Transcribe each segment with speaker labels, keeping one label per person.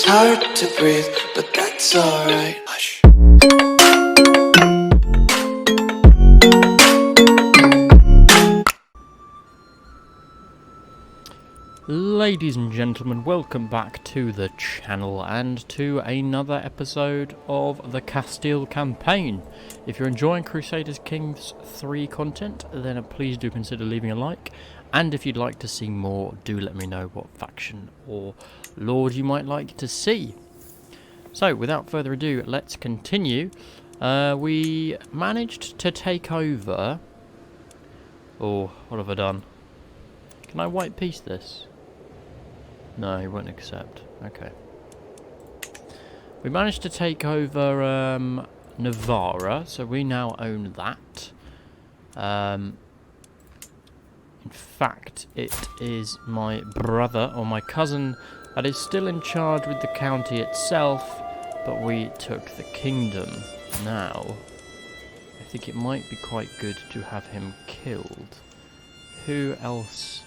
Speaker 1: It's hard to breathe, but that's alright. Hush.
Speaker 2: Ladies and gentlemen, welcome back to the channel and to another episode of the Castille Campaign. If you're enjoying Crusader Kings 3 content, then please do consider leaving a like. And if you'd like to see more, do let me know what faction or lord you might like to see. So, without further ado, let's continue. We managed to take over... Oh, what have I done? Can I white piece this? No, he won't accept. Okay. We managed to take over Navarra, so we now own that. In fact, it is my brother or my cousin that is still in charge with the county itself, but we took the kingdom. Now, I think it might be quite good to have him killed. Who else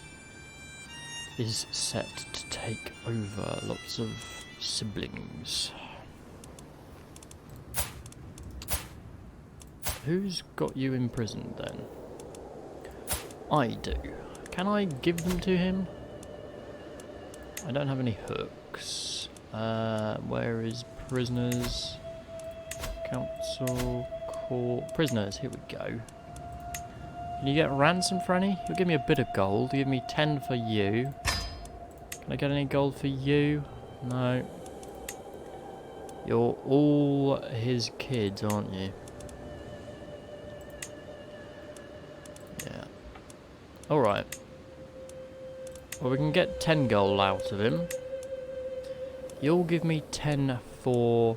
Speaker 2: is set to take over? Lots of siblings. Who's got you imprisoned then? I do. Can I give them to him? I don't have any hooks. Where is prisoners? Council, court, prisoners, here we go. Can you get ransom for any? You'll give me a bit of gold. You give me 10 for you. Can I get any gold for you? No. You're all his kids, aren't you? Yeah. Alright. Well, we can get 10 gold out of him. You'll give me 10 for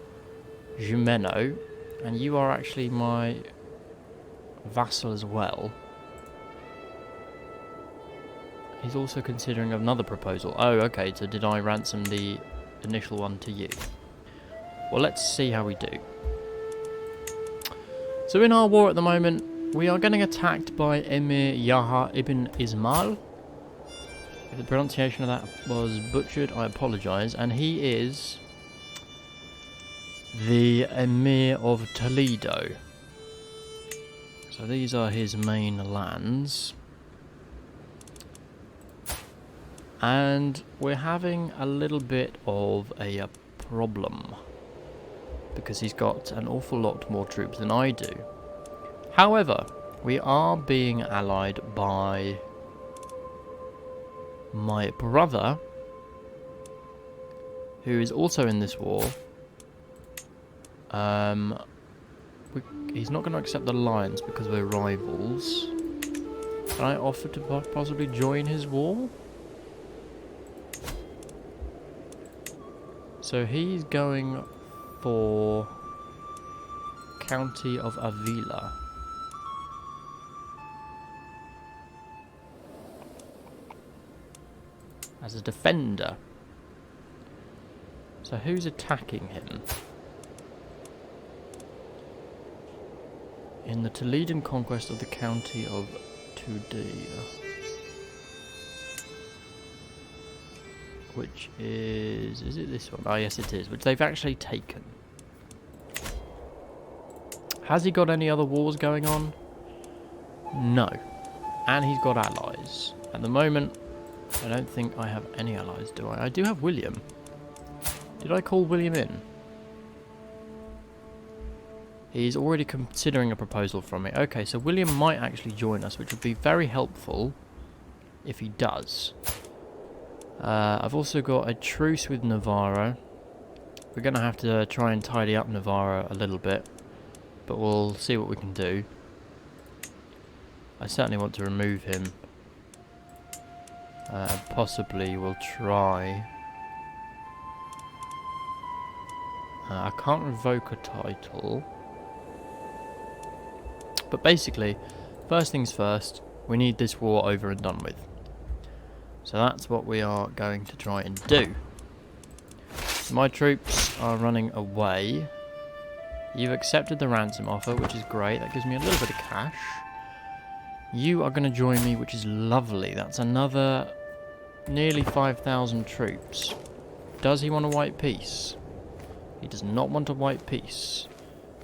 Speaker 2: Jumeno. And you are actually my vassal as well. He's also considering another proposal. Oh, okay, so did I ransom the initial one to you? Well, let's see how we do. So in our war at the moment, we are getting attacked by Emir Yaha ibn Ismail. If the pronunciation of that was butchered, I apologise. And he is the Emir of Toledo. So these are his main lands. And we're having a little bit of a problem, because he's got an awful lot more troops than I do. However, we are being allied by my brother, who is also in this war. He's not going to accept the alliance because we're rivals. Can I offer to possibly join his war? So he's going for County of Avila. As a defender. So who's attacking him? In the Toledan conquest of the County of Tudela. Which is it this one? Oh yes it is, which they've actually taken. Has he got any other wars going on? No. And he's got allies. At the moment, I don't think I have any allies, do I? I do have William. Did I call William in? He's already considering a proposal from me. Okay, so William might actually join us, which would be very helpful if he does. I've also got a truce with Navarra. We're going to have to try and tidy up Navarra a little bit, but we'll see what we can do. I certainly want to remove him. Possibly we'll try. I can't revoke a title. But basically, first things first, we need this war over and done with. So that's what we are going to try and do. My troops are running away. You've accepted the ransom offer, which is great. That gives me a little bit of cash. You are going to join me, which is lovely. That's another nearly 5,000 troops. Does he want a white peace? He does not want a white peace.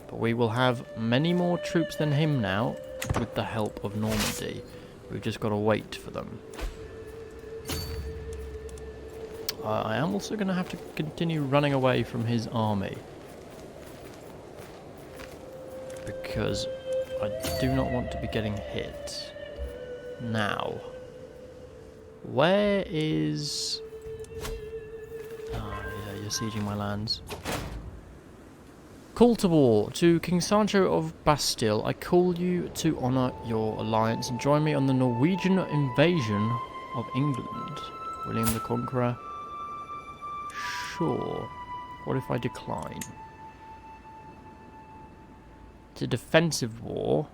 Speaker 2: But we will have many more troops than him now, with the help of Normandy. We've just got to wait for them. I am also going to have to continue running away from his army. Because I do not want to be getting hit. Now. Where is... Oh, yeah, you're sieging my lands. Call to war. To King Sancho of Bastille, I call you to honour your alliance and join me on the Norwegian invasion of England. William the Conqueror. Sure. What if I decline? It's a defensive war.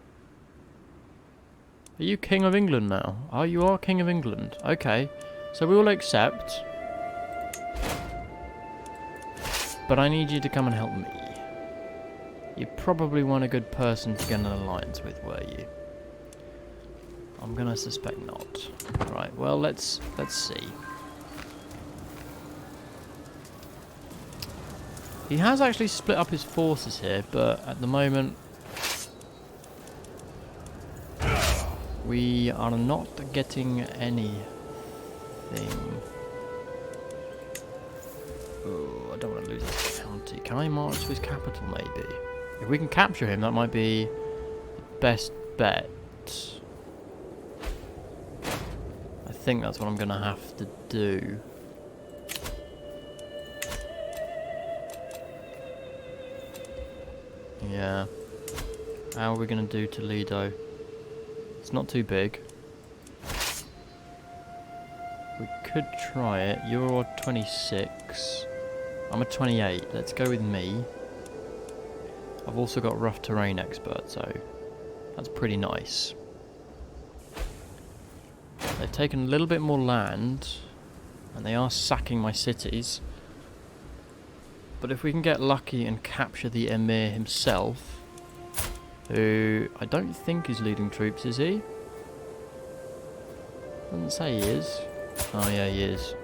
Speaker 2: Are you King of England now? Oh, you are King of England. Okay. So we will accept. But I need you to come and help me. You probably weren't a good person to get an alliance with, were you? I'm gonna suspect not. Right, well, let's see. He has actually split up his forces here, but at the moment we are not getting anything. Oh, I don't want to lose this county. Can I march to his capital, maybe? If we can capture him, that might be the best bet. I think that's what I'm going to have to do. Yeah. How are we going to do Toledo? It's not too big. We could try it. You're 26. I'm a 28. Let's go with me. I've also got rough terrain expert, so that's pretty nice. They've taken a little bit more land, and they are sacking my cities. But if we can get lucky and capture the Emir himself, who I don't think is leading troops, is he? Doesn't say he is. Oh yeah, he is.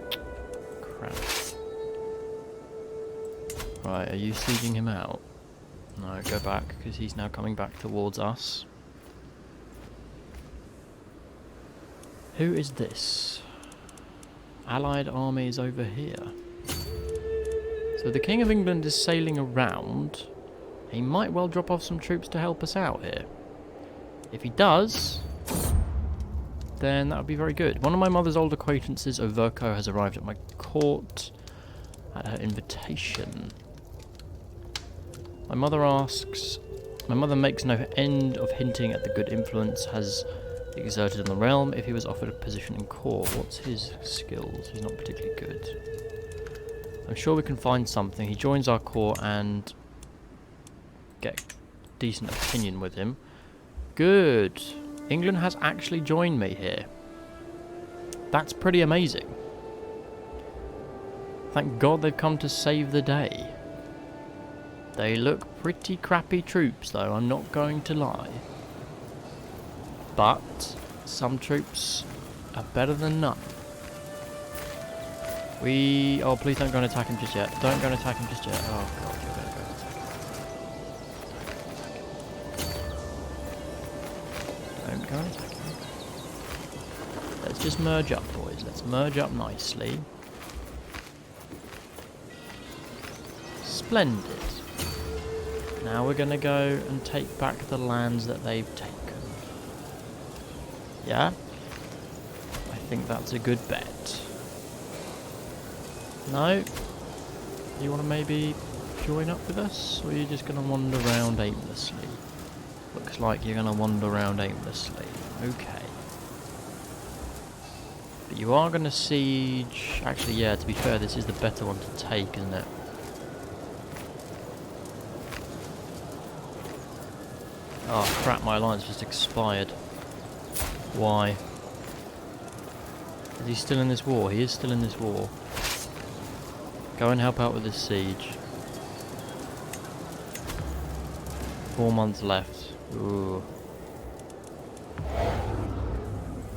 Speaker 2: Crap. Right, are you sieging him out? No, go back, because he's now coming back towards us. Who is this? Allied armies over here. So the King of England is sailing around. He might well drop off some troops to help us out here. If he does, then that would be very good. One of my mother's old acquaintances, Overco, has arrived at my court at her invitation. My mother makes no end of hinting at the good influence has exerted in the realm if he was offered a position in court. What's his skills? He's not particularly good. I'm sure we can find something. He joins our court and get decent opinion with him. Good. England has actually joined me here. That's pretty amazing. Thank God they've come to save the day. They look pretty crappy troops, though, I'm not going to lie. But some troops are better than none. Oh, please don't go and attack him just yet. Don't go and attack him just yet. Oh, God, you're going to go and attack him. Don't go and attack him. Let's just merge up, boys. Let's merge up nicely. Splendid. Now we're going to go and take back the lands that they've taken. Yeah? I think that's a good bet. No? You want to maybe join up with us? Or are you just going to wander around aimlessly? Looks like you're going to wander around aimlessly. Okay. But you are going to siege... Actually, yeah, to be fair, this is the better one to take, isn't it? Oh crap, my alliance just expired. Why? Is he still in this war? He is still in this war. Go and help out with this siege. 4 months left. Ooh.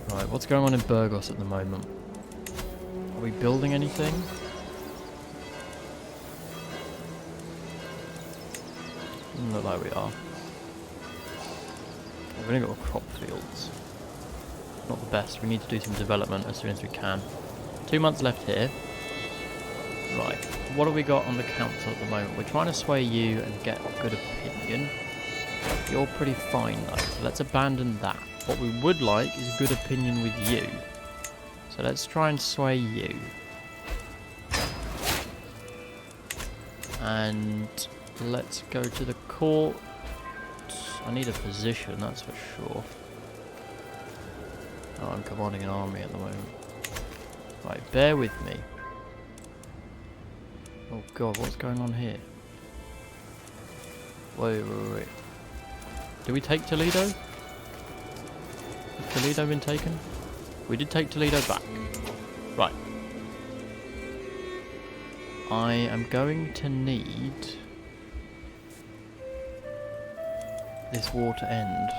Speaker 2: Right, what's going on in Burgos at the moment? Are we building anything? Doesn't look like we are. We've only got crop fields. Not the best. We need to do some development as soon as we can. 2 months left here. Right. What have we got on the council at the moment? We're trying to sway you and get a good opinion. You're pretty fine though, so let's abandon that. What we would like is a good opinion with you. So let's try and sway you. And let's go to the court. I need a position, that's for sure. Oh, I'm commanding an army at the moment. Right, bear with me. Oh god, what's going on here? Wait. Did we take Toledo? Has Toledo been taken? We did take Toledo back. Right. I am going to need this war to end.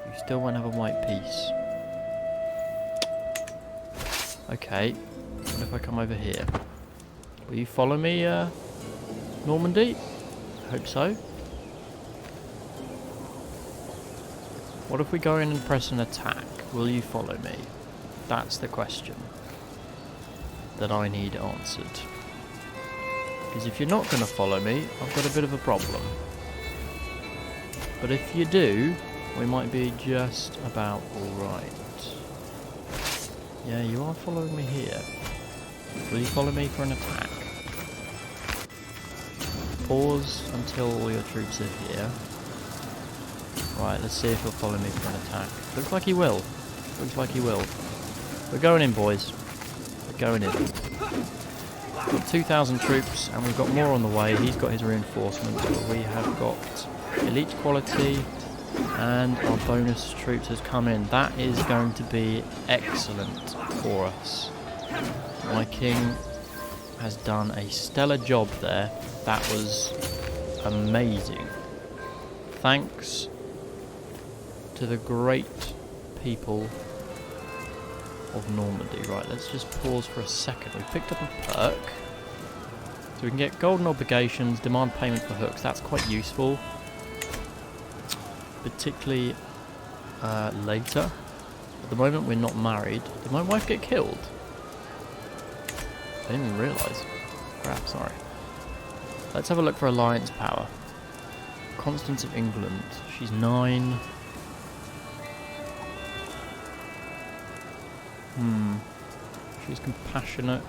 Speaker 2: You still won't have a white peace. Okay. What if I come over here? Will you follow me, Normandy? I hope so. What if we go in and press an attack? Will you follow me? That's the question that I need answered. Because if you're not going to follow me, I've got a bit of a problem. But if you do, we might be just about alright. Yeah, you are following me here. Will you follow me for an attack? Pause until all your troops are here. Right, let's see if he'll follow me for an attack. Looks like he will. Looks like he will. We're going in, boys. We're going in. We've got 2,000 troops, and we've got more on the way. He's got his reinforcements, but we have got elite quality, and our bonus troops has come in. That is going to be excellent for us. My king has done a stellar job there. That was amazing. Thanks to the great people of Normandy. Right, let's just pause for a second. We picked up a perk. So we can get golden obligations, demand payment for hooks. That's quite useful. Particularly later. At the moment we're not married. Did my wife get killed? I didn't even realise. Crap, sorry. Let's have a look for alliance power. Constance of England. She's 9. She's compassionate.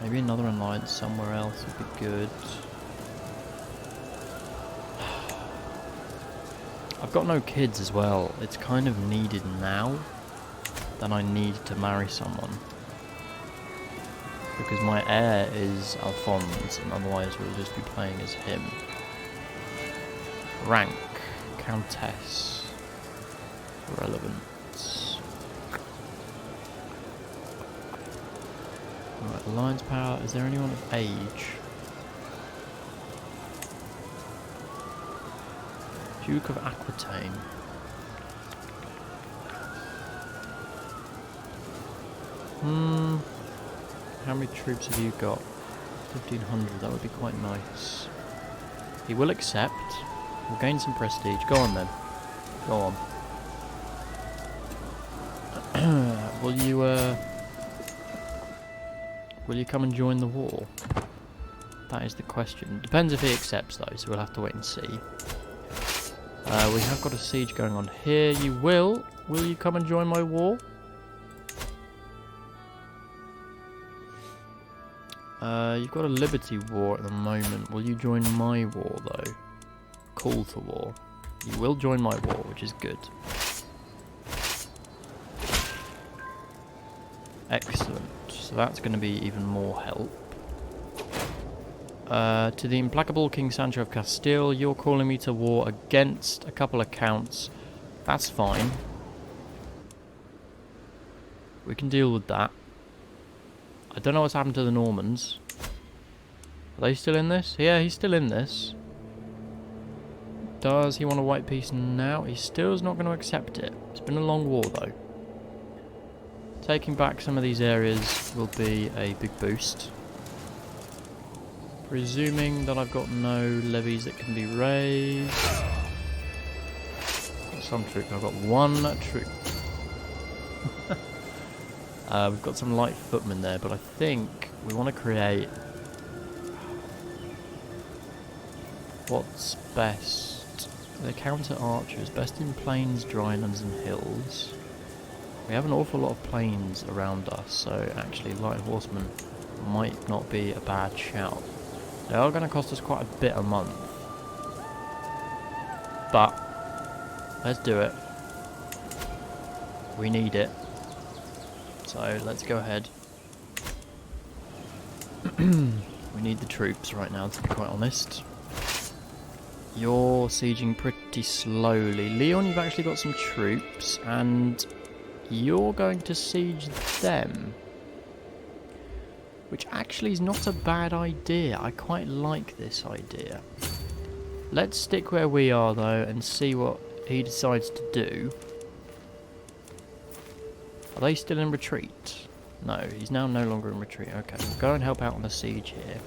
Speaker 2: Maybe another alliance somewhere else would be good. I've got no kids as well. It's kind of needed now that I need to marry someone. Because my heir is Alphonse, and otherwise we'll just be playing as him. Rank. Countess. Relevance. Alright, alliance power. Is there anyone of age? Duke of Aquitaine. How many troops have you got? 1,500, that would be quite nice. He will accept. We'll gain some prestige. Go on then. Go on. Will you come and join the war? That is the question. Depends if he accepts though, so we'll have to wait and see. We have got a siege going on here. You will. Will you come and join my war? You've got a liberty war at the moment. Will you join my war though? Call to war. You will join my war, which is good. Excellent. So that's going to be even more help. To the implacable King Sancho of Castile, you're calling me to war against a couple of counts. That's fine. We can deal with that. I don't know what's happened to the Normans. Are they still in this? Yeah, he's still in this. Does he want a white peace now? He still is not going to accept it. It's been a long war though. Taking back some of these areas will be a big boost. Presuming that I've got no levies that can be raised. Some troop. I've got one troop. We've got some light footmen there, but I think we want to create... What's best? The counter archers. Best in plains, drylands and hills. We have an awful lot of plains around us, so actually light horsemen might not be a bad shout. They are going to cost us quite a bit a month. But, let's do it. We need it. So, let's go ahead. We need the troops right now, to be quite honest. You're sieging pretty slowly. Leon, you've actually got some troops, and you're going to siege them. Which actually is not a bad idea. I quite like this idea. Let's stick where we are, though, and see what he decides to do. Are they still in retreat? No, he's now no longer in retreat. Okay, we'll go and help out on the siege here.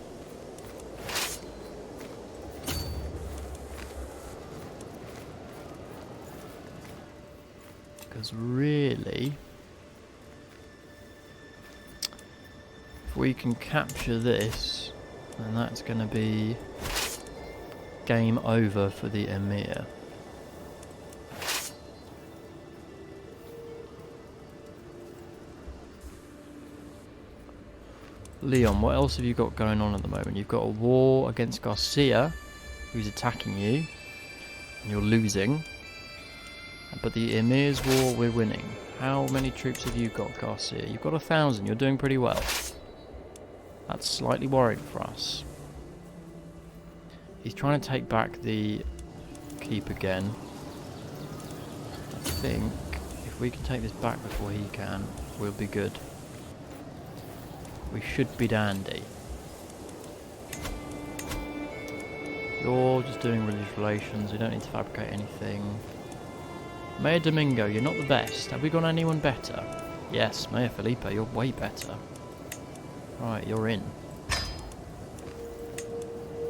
Speaker 2: Because really, if we can capture this, then that's going to be game over for the Emir. Leon, what else have you got going on at the moment? You've got a war against Garcia, who's attacking you, and you're losing. But the Emir's war, we're winning. How many troops have you got, Garcia? You've got 1,000. You're doing pretty well. That's slightly worrying for us. He's trying to take back the keep again. I think if we can take this back before he can, we'll be good. We should be dandy. You're just doing religious relations. We don't need to fabricate anything. Mayor Domingo, you're not the best. Have we got anyone better? Yes, Mayor Felipe, you're way better. Right, you're in.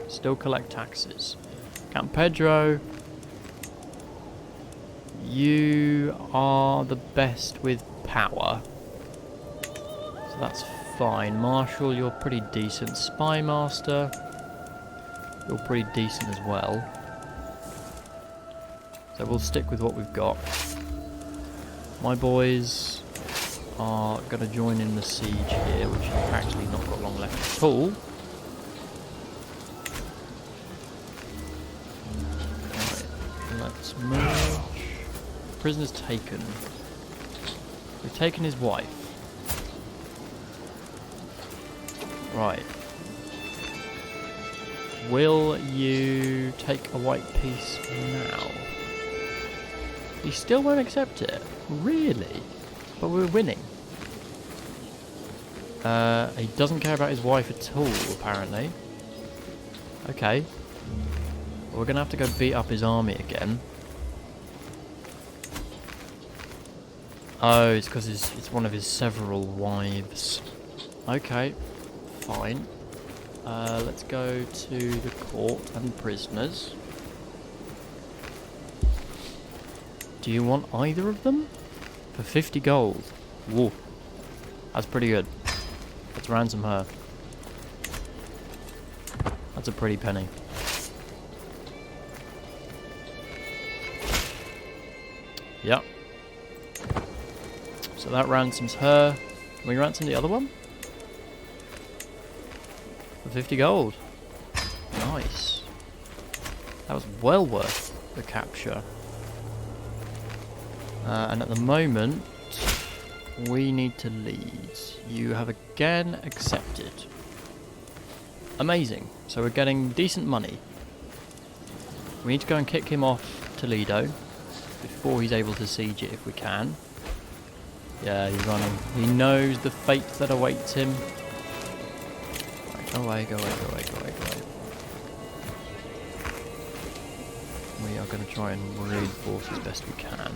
Speaker 2: Still collect taxes. Count Pedro, you are the best with power. So that's fine. Marshal, you're pretty decent. Spy Master, you're pretty decent as well. So we'll stick with what we've got. My boys are going to join in the siege here, which have actually not got long left at all. Right, let's merge. Prisoners taken. We've taken his wife. Right. Will you take a white piece now? He still won't accept it. Really? But we're winning. He doesn't care about his wife at all, apparently. Okay. Well, we're going to have to go beat up his army again. Oh, it's because it's one of his several wives. Okay. Fine. Let's go to the court and prisoners. Do you want either of them? For 50 gold. Whoa. That's pretty good. Let's ransom her. That's a pretty penny. Yep. So that ransoms her. Can we ransom the other one? For 50 gold. Nice. That was well worth the capture. And at the moment, we need to lead. You have again accepted. Amazing. So we're getting decent money. We need to go and kick him off Toledo before he's able to siege it if we can. Yeah, he's running. He knows the fate that awaits him. Right, go away, go away, go away, go away, go away. We are going to try and reinforce as best we can.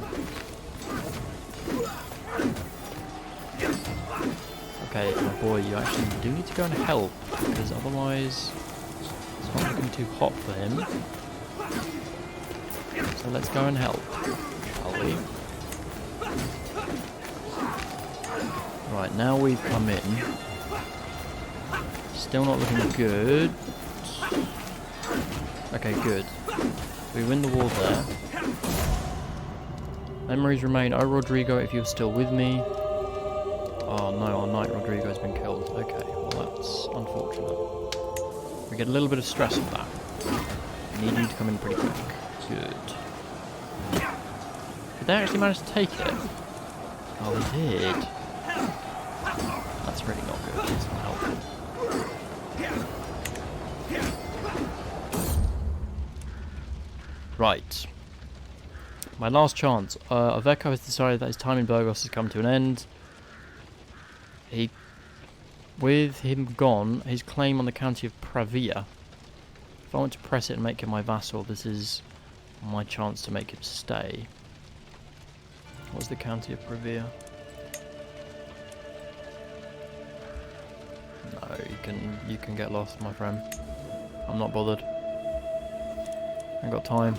Speaker 2: Okay, my boy, you actually do need to go and help, because otherwise It's not looking too hot for him. So let's go and help, shall we? Right, now we've come in. Still not looking good. Okay, good. We win the war there. Memories remain. Oh, Rodrigo, if you're still with me. Oh no, our knight Rodrigo has been killed. Okay, well that's unfortunate. We get a little bit of stress with that. I need you to come in pretty quick. Good. Did they actually manage to take it? Oh, they did. That's really not good. It's not helpful. Right. My last chance. Aveco has decided that his time in Burgos has come to an end. With him gone, his claim on the county of Pravia. If I want to press it and make him my vassal, this is my chance to make him stay. What's the county of Pravia? No, you can get lost, my friend. I'm not bothered. I ain't got time.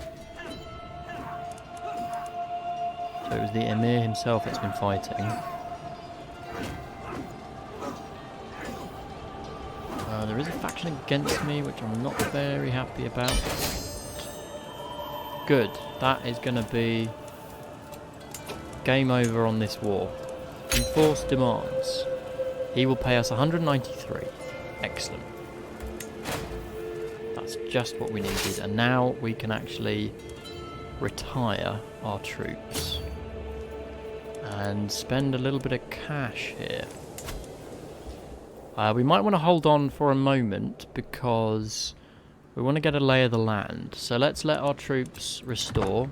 Speaker 2: So it was the Emir himself that's been fighting. There is a faction against me, which I'm not very happy about. Good. That is going to be game over on this war. Enforced demands. He will pay us 193. Excellent. That's just what we needed. And now we can actually retire our troops. And spend a little bit of cash here. We might want to hold on for a moment because we want to get a lay of the land. So let's let our troops restore.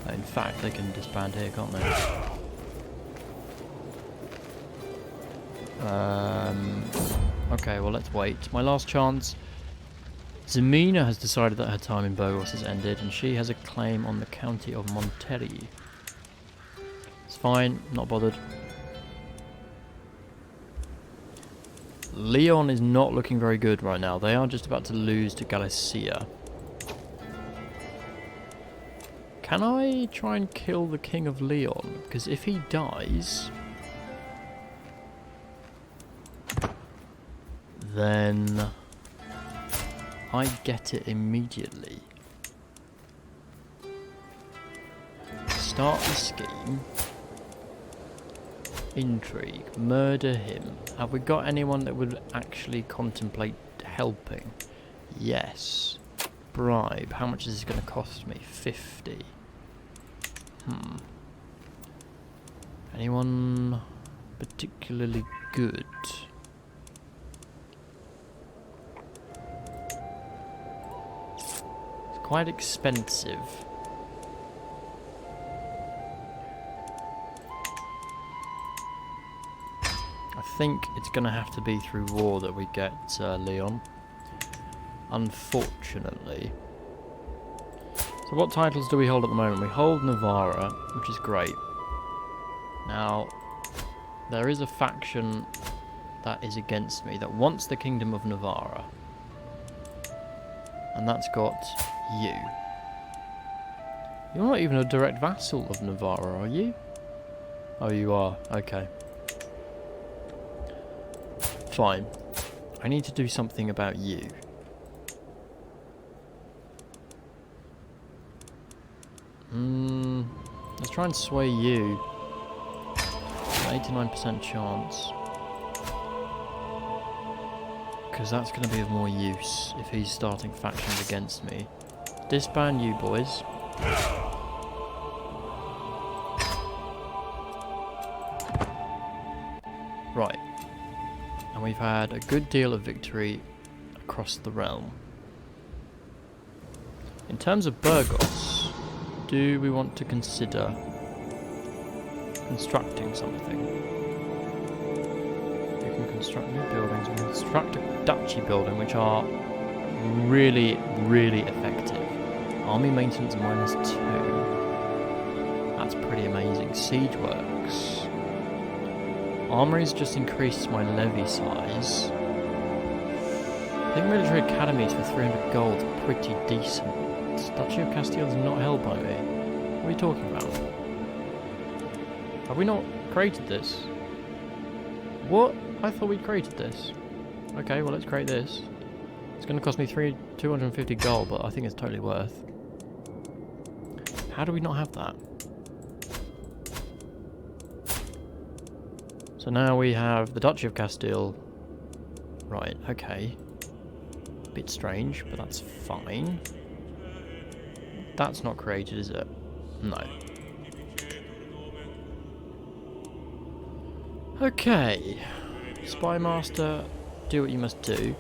Speaker 2: In fact, they can disband here, can't they? Okay, well let's wait. My last chance. Zemina has decided that her time in Burgos has ended and she has a claim on the county of M.A.T.E. It's fine, not bothered. Leon is not looking very good right now. They are just about to lose to Galicia. Can I try and kill the King of Leon? Because if he dies, then I get it immediately. Start the scheme. Intrigue. Murder him. Have we got anyone that would actually contemplate helping? Yes. Bribe. How much is this going to cost me? 50. Anyone particularly good? It's quite expensive. I think it's going to have to be through war that we get Leon. Unfortunately. So what titles do we hold at the moment? We hold Navarra, which is great. Now, there is a faction that is against me that wants the Kingdom of Navarra. And that's got you. You're not even a direct vassal of Navarra, are you? Oh, you are. Okay. Fine. I need to do something about you. Let's try and sway you. 89% chance. Because that's going to be of more use if he's starting factions against me. Disband you, boys. Right. And we've had a good deal of victory across the realm. In terms of Burgos, do we want to consider constructing something? We can construct new buildings. We can construct a duchy building, which are really, really effective. Army maintenance -2. That's pretty amazing. Siege works. Armory's just increased my levy size. I think military academies for 300 gold are pretty decent. Duchy of Castille is not held by me. What are you talking about? Have we not created this? What? I thought we created this. Okay, well let's create this. It's going to cost me 250 gold, but I think it's totally worth. How do we not have that? So now we have the Duchy of Castille. Right, okay. Bit strange, but that's fine. That's not created, is it? No. Okay. Spy Master, do what you must do.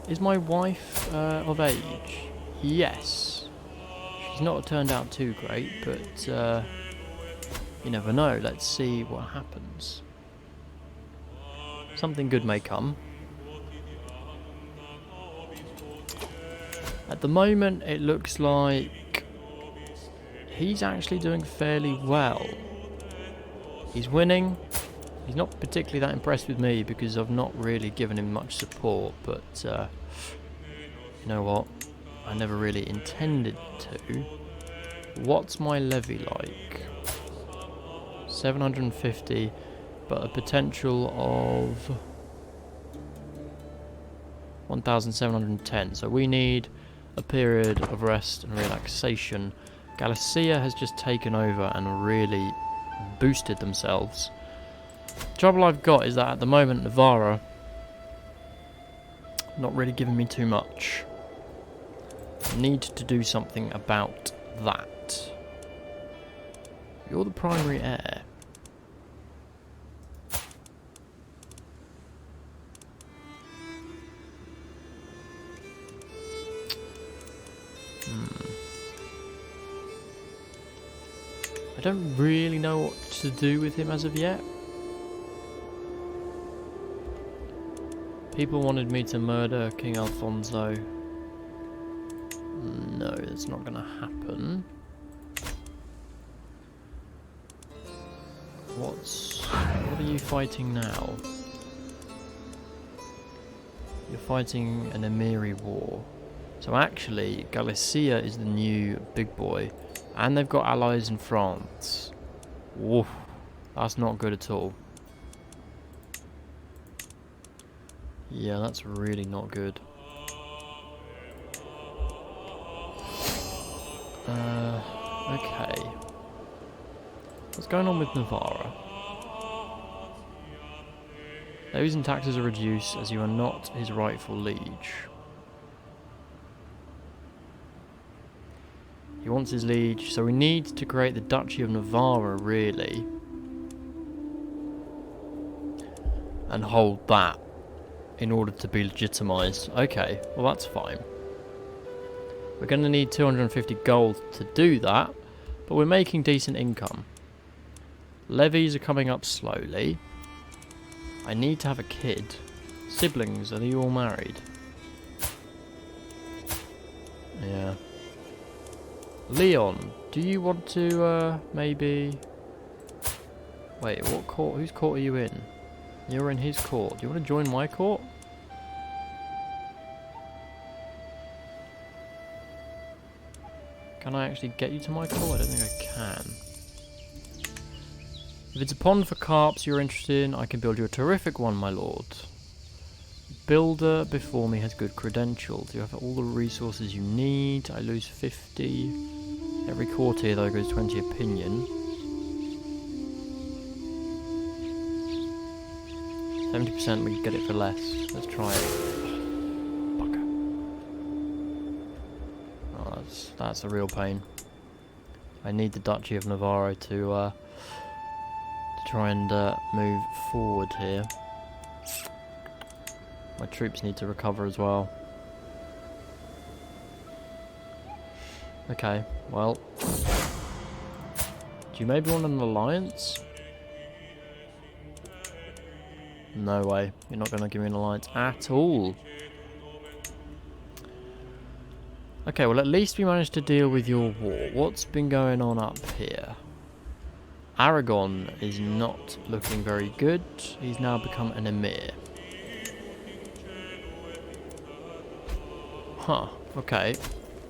Speaker 2: Is my wife of age? Yes. She's not turned out too great, but you never know. Let's see what happens. Something good may come. At the moment, it looks like he's actually doing fairly well. He's winning. He's not particularly that impressed with me because I've not really given him much support, but you know what? I never really intended to. What's my levy like? 750, but a potential of 1,710. So we need a period of rest and relaxation. Galicia has just taken over and really boosted themselves. The trouble I've got is that at the moment Navarra not really giving me too much. I need to do something about that. You're the primary heir. I don't really know what to do with him as of yet. People wanted me to murder King Alfonso. No, it's not going to happen. What are you fighting now? You're fighting an Emiri war. So actually, Galicia is the new big boy. And they've got allies in France. Woof. That's not good at all. Yeah, that's really not good. Okay. What's going on with Navarra? Levies and taxes are reduced as you are not his rightful liege. He wants his liege, so we need to create the Duchy of Navarra, really. And hold that in order to be legitimised. Okay, well that's fine. We're going to need 250 gold to do that, but we're making decent income. Levies are coming up slowly. I need to have a kid. Siblings, are you all married? Yeah. Leon, do you want to maybe... Wait, what court? Whose court are you in? You're in his court. Do you want to join my court? Can I actually get you to my court? I don't think I can. If it's a pond for carps you're interested in, I can build you a terrific one, my lord. Builder before me has good credentials. You have all the resources you need. I lose 50. Every courtier though goes 20 opinion. 70% we can get it for less. Let's try it. Bugger. Oh, that's a real pain. I need the Duchy of Navarra to try and move forward here. My troops need to recover as well. Okay, well. Do you maybe want an alliance? No way. You're not going to give me an alliance at all. Okay, well at least we managed to deal with your war. What's been going on up here? Aragon is not looking very good. He's now become an Emir. Huh, okay.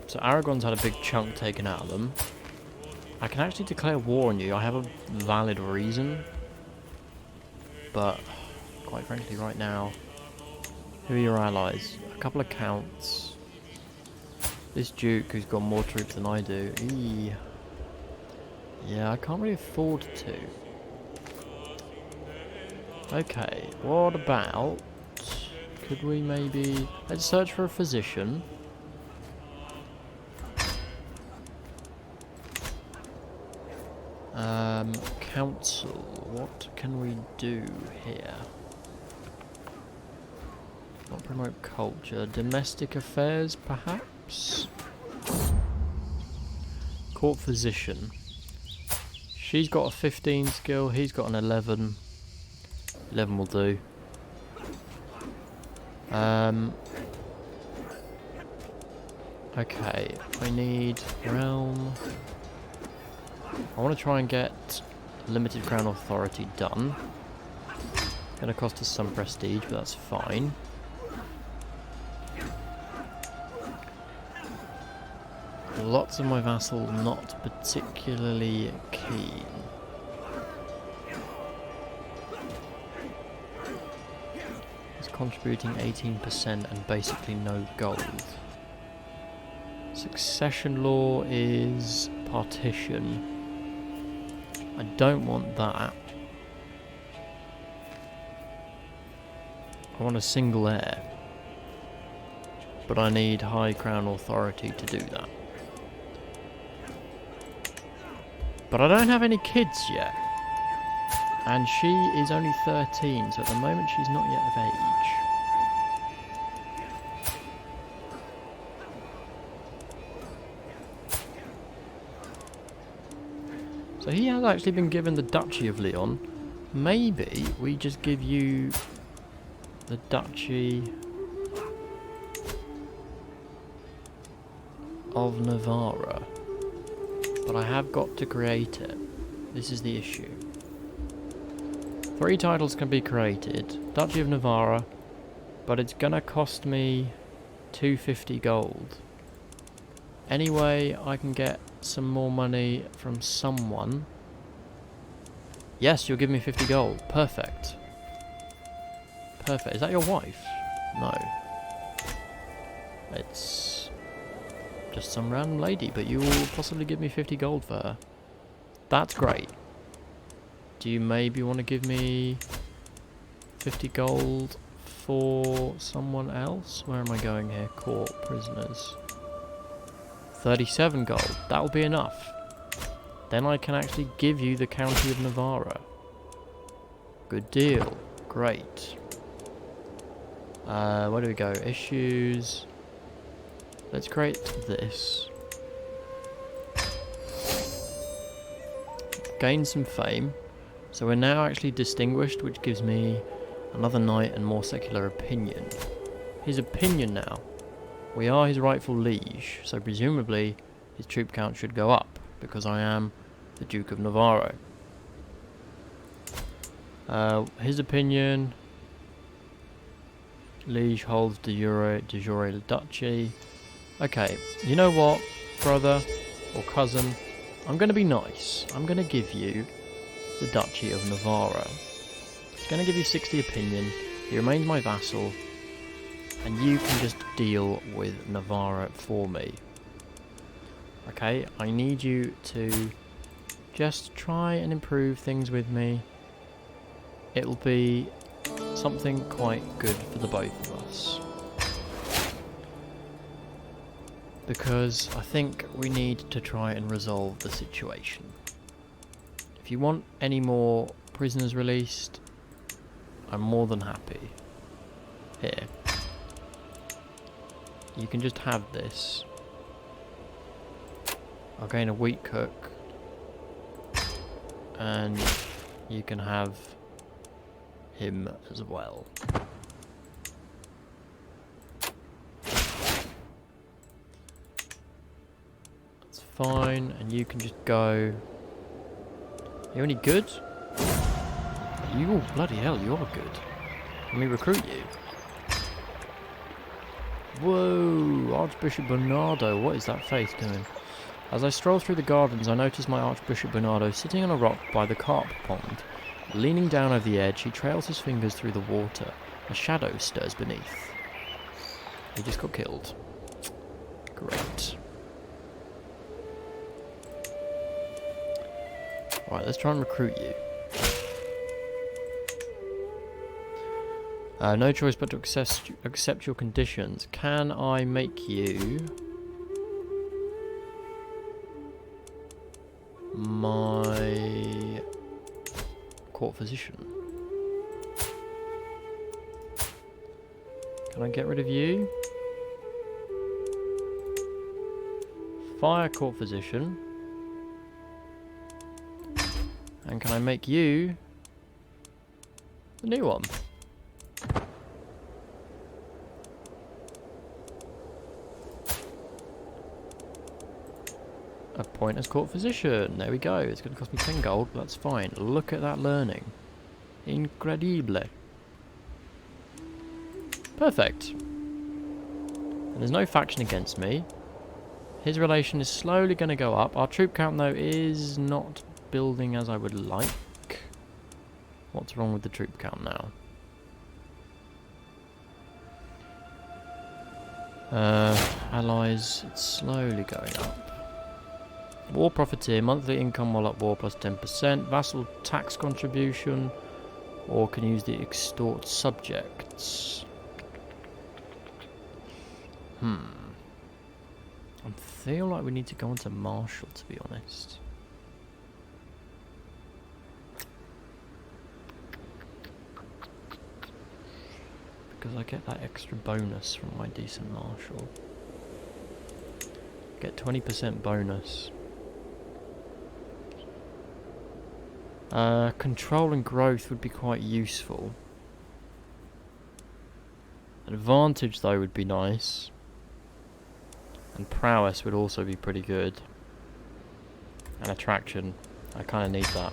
Speaker 2: So Aragon's had a big chunk taken out of them. I can actually declare war on you. I have a valid reason. But, quite frankly, right now, who are your allies? A couple of counts. This duke who's got more troops than I do. Eee. Yeah, I can't really afford to. Okay, what about... Could we maybe... Let's search for a physician. Council. What can we do here? Not promote culture. Domestic affairs, perhaps? Court physician. She's got a 15 skill. He's got an 11. 11 will do. Okay, I need realm. I want to try and get limited crown authority done. Gonna cost us some prestige, but that's fine. Lots of my vassals not particularly keen. It's contributing 18% and basically no gold. Succession law is partition. I don't want that. I want a single heir. But I need high crown authority to do that. But I don't have any kids yet. And she is only 13, so at the moment she's not yet of age. So he has actually been given the Duchy of Leon. Maybe we just give you the Duchy of Navarra. But I have got to create it. This is the issue. 3 titles can be created. Duchy of Navarra. But it's gonna cost me 250 gold. Anyway, I can get some more money from someone. Yes, you'll give me 50 gold. Perfect. Perfect. Is that your wife? No. It's just some random lady, but you will possibly give me 50 gold for her. That's great. Do you maybe want to give me 50 gold for someone else? Where am I going here? Court prisoners. 37 gold. That will be enough. Then I can actually give you the County of Navarra. Good deal. Great. Where do we go? Issues. Let's create this. Gain some fame. So we're now actually distinguished, which gives me another knight and more secular opinion. His opinion now. We are his rightful liege, so presumably his troop count should go up, because I am the Duke of Navarra. His opinion, liege holds de jure duchy. Okay, you know what, brother or cousin, I'm going to be nice. I'm going to give you the Duchy of Navarra. I'm going to give you 60 opinion. He remains my vassal. And you can just deal with Navarra for me. Okay, I need you to just try and improve things with me. It'll be something quite good for the both of us. Because I think we need to try and resolve the situation. If you want any more prisoners released, I'm more than happy. Here. You can just have this. I'll gain a wheat cook. And you can have him as well. That's fine, and you can just go. Are you any good? You, oh, bloody hell, you are good. Let me recruit you. Whoa, Archbishop Bernardo, what is that face doing? As I stroll through the gardens, I notice my Archbishop Bernardo sitting on a rock by the carp pond. Leaning down over the edge, he trails his fingers through the water. A shadow stirs beneath. He just got killed. Great. Alright, let's try and recruit you. No choice but to accept your conditions. Can I make you my court physician? Can I get rid of you? Fire court physician. And can I make you the new one? Appoint as court physician. There we go. It's going to cost me 10 gold, but that's fine. Look at that learning. Incredible. Perfect. And there's no faction against me. His relation is slowly going to go up. Our troop count, though, is not building as I would like. What's wrong with the troop count now? Allies, it's slowly going up. War profiteer, monthly income while at war plus 10%. Vassal tax contribution, or can use the extort subjects. I feel like we need to go on to martial, to be honest. Because I get that extra bonus from my decent martial. Get 20% bonus. Control and growth would be quite useful. Advantage, though, would be nice. And prowess would also be pretty good. And attraction. I kind of need that.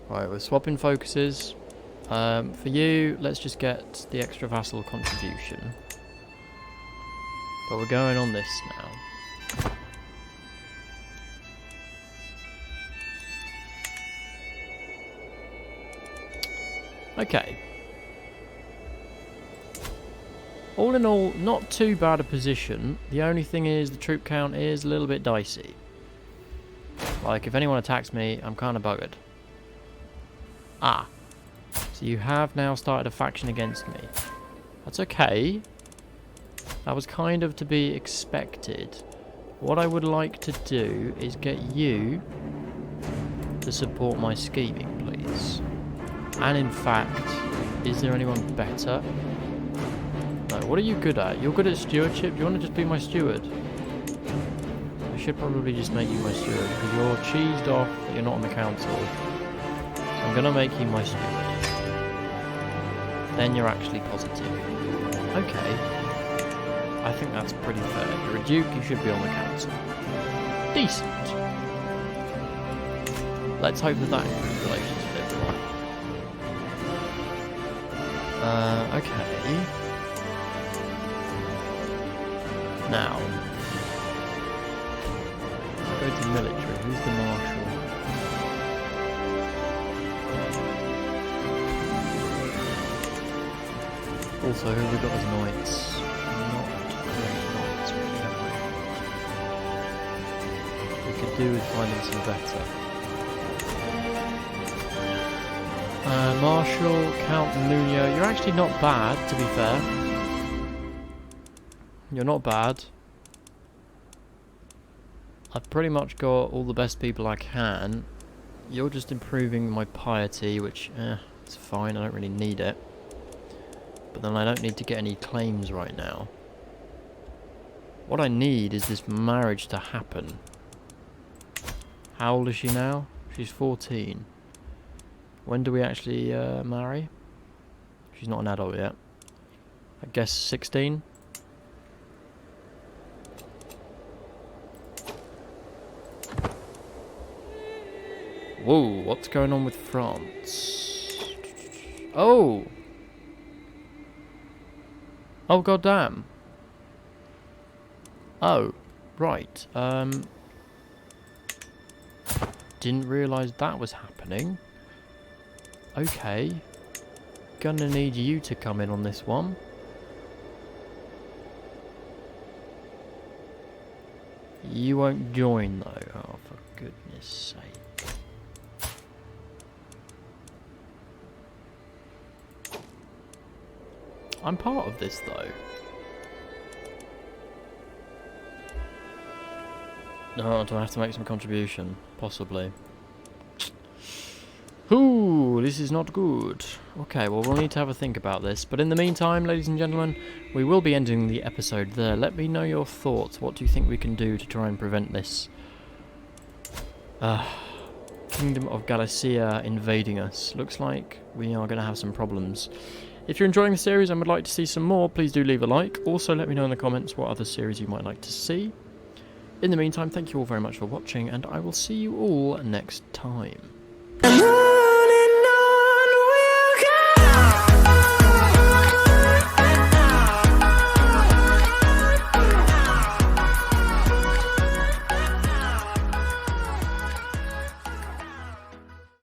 Speaker 2: Right, we're swapping focuses. For you, let's just get the extra vassal contribution. But we're going on this now. Okay. All in all, not too bad a position. The only thing is the troop count is a little bit dicey. Like, if anyone attacks me, I'm kind of buggered. Ah. So you have now started a faction against me. That's okay. That was kind of to be expected. What I would like to do is get you to support my scheming, please. And in fact, is there anyone better? No, what are you good at? You're good at stewardship? Do you want to just be my steward? I should probably just make you my steward, because you're cheesed off that you're not on the council. So I'm going to make you my steward. Then you're actually positive. Okay. I think that's pretty fair. You're a duke, you should be on the council. Decent. Let's hope that that improves relations with everyone. Okay. Now, I'll go to military. Who's the marshal? Also, who have we got as knights? Not great knights, really, have we? We could do with finding some better. Marshal, Count Nuno, you're actually not bad, to be fair. You're not bad. I've pretty much got all the best people I can. You're just improving my piety, which, it's fine, I don't really need it. But then I don't need to get any claims right now. What I need is this marriage to happen. How old is she now? She's 14. When do we actually marry? She's not an adult yet. I guess 16? Whoa, what's going on with France? Oh! Oh, goddamn. Oh, right. Didn't realise that was happening. Okay. Gonna need you to come in on this one. You won't join though. Oh, for goodness sake. I'm part of this though. Oh, do I have to make some contribution? Possibly. Ooh, this is not good. Okay, well, we'll need to have a think about this. But in the meantime, ladies and gentlemen, we will be ending the episode there. Let me know your thoughts. What do you think we can do to try and prevent this Kingdom of Galicia invading us? Looks like we are going to have some problems. If you're enjoying the series and would like to see some more, please do leave a like. Also, let me know in the comments what other series you might like to see. In the meantime, thank you all very much for watching, and I will see you all next time.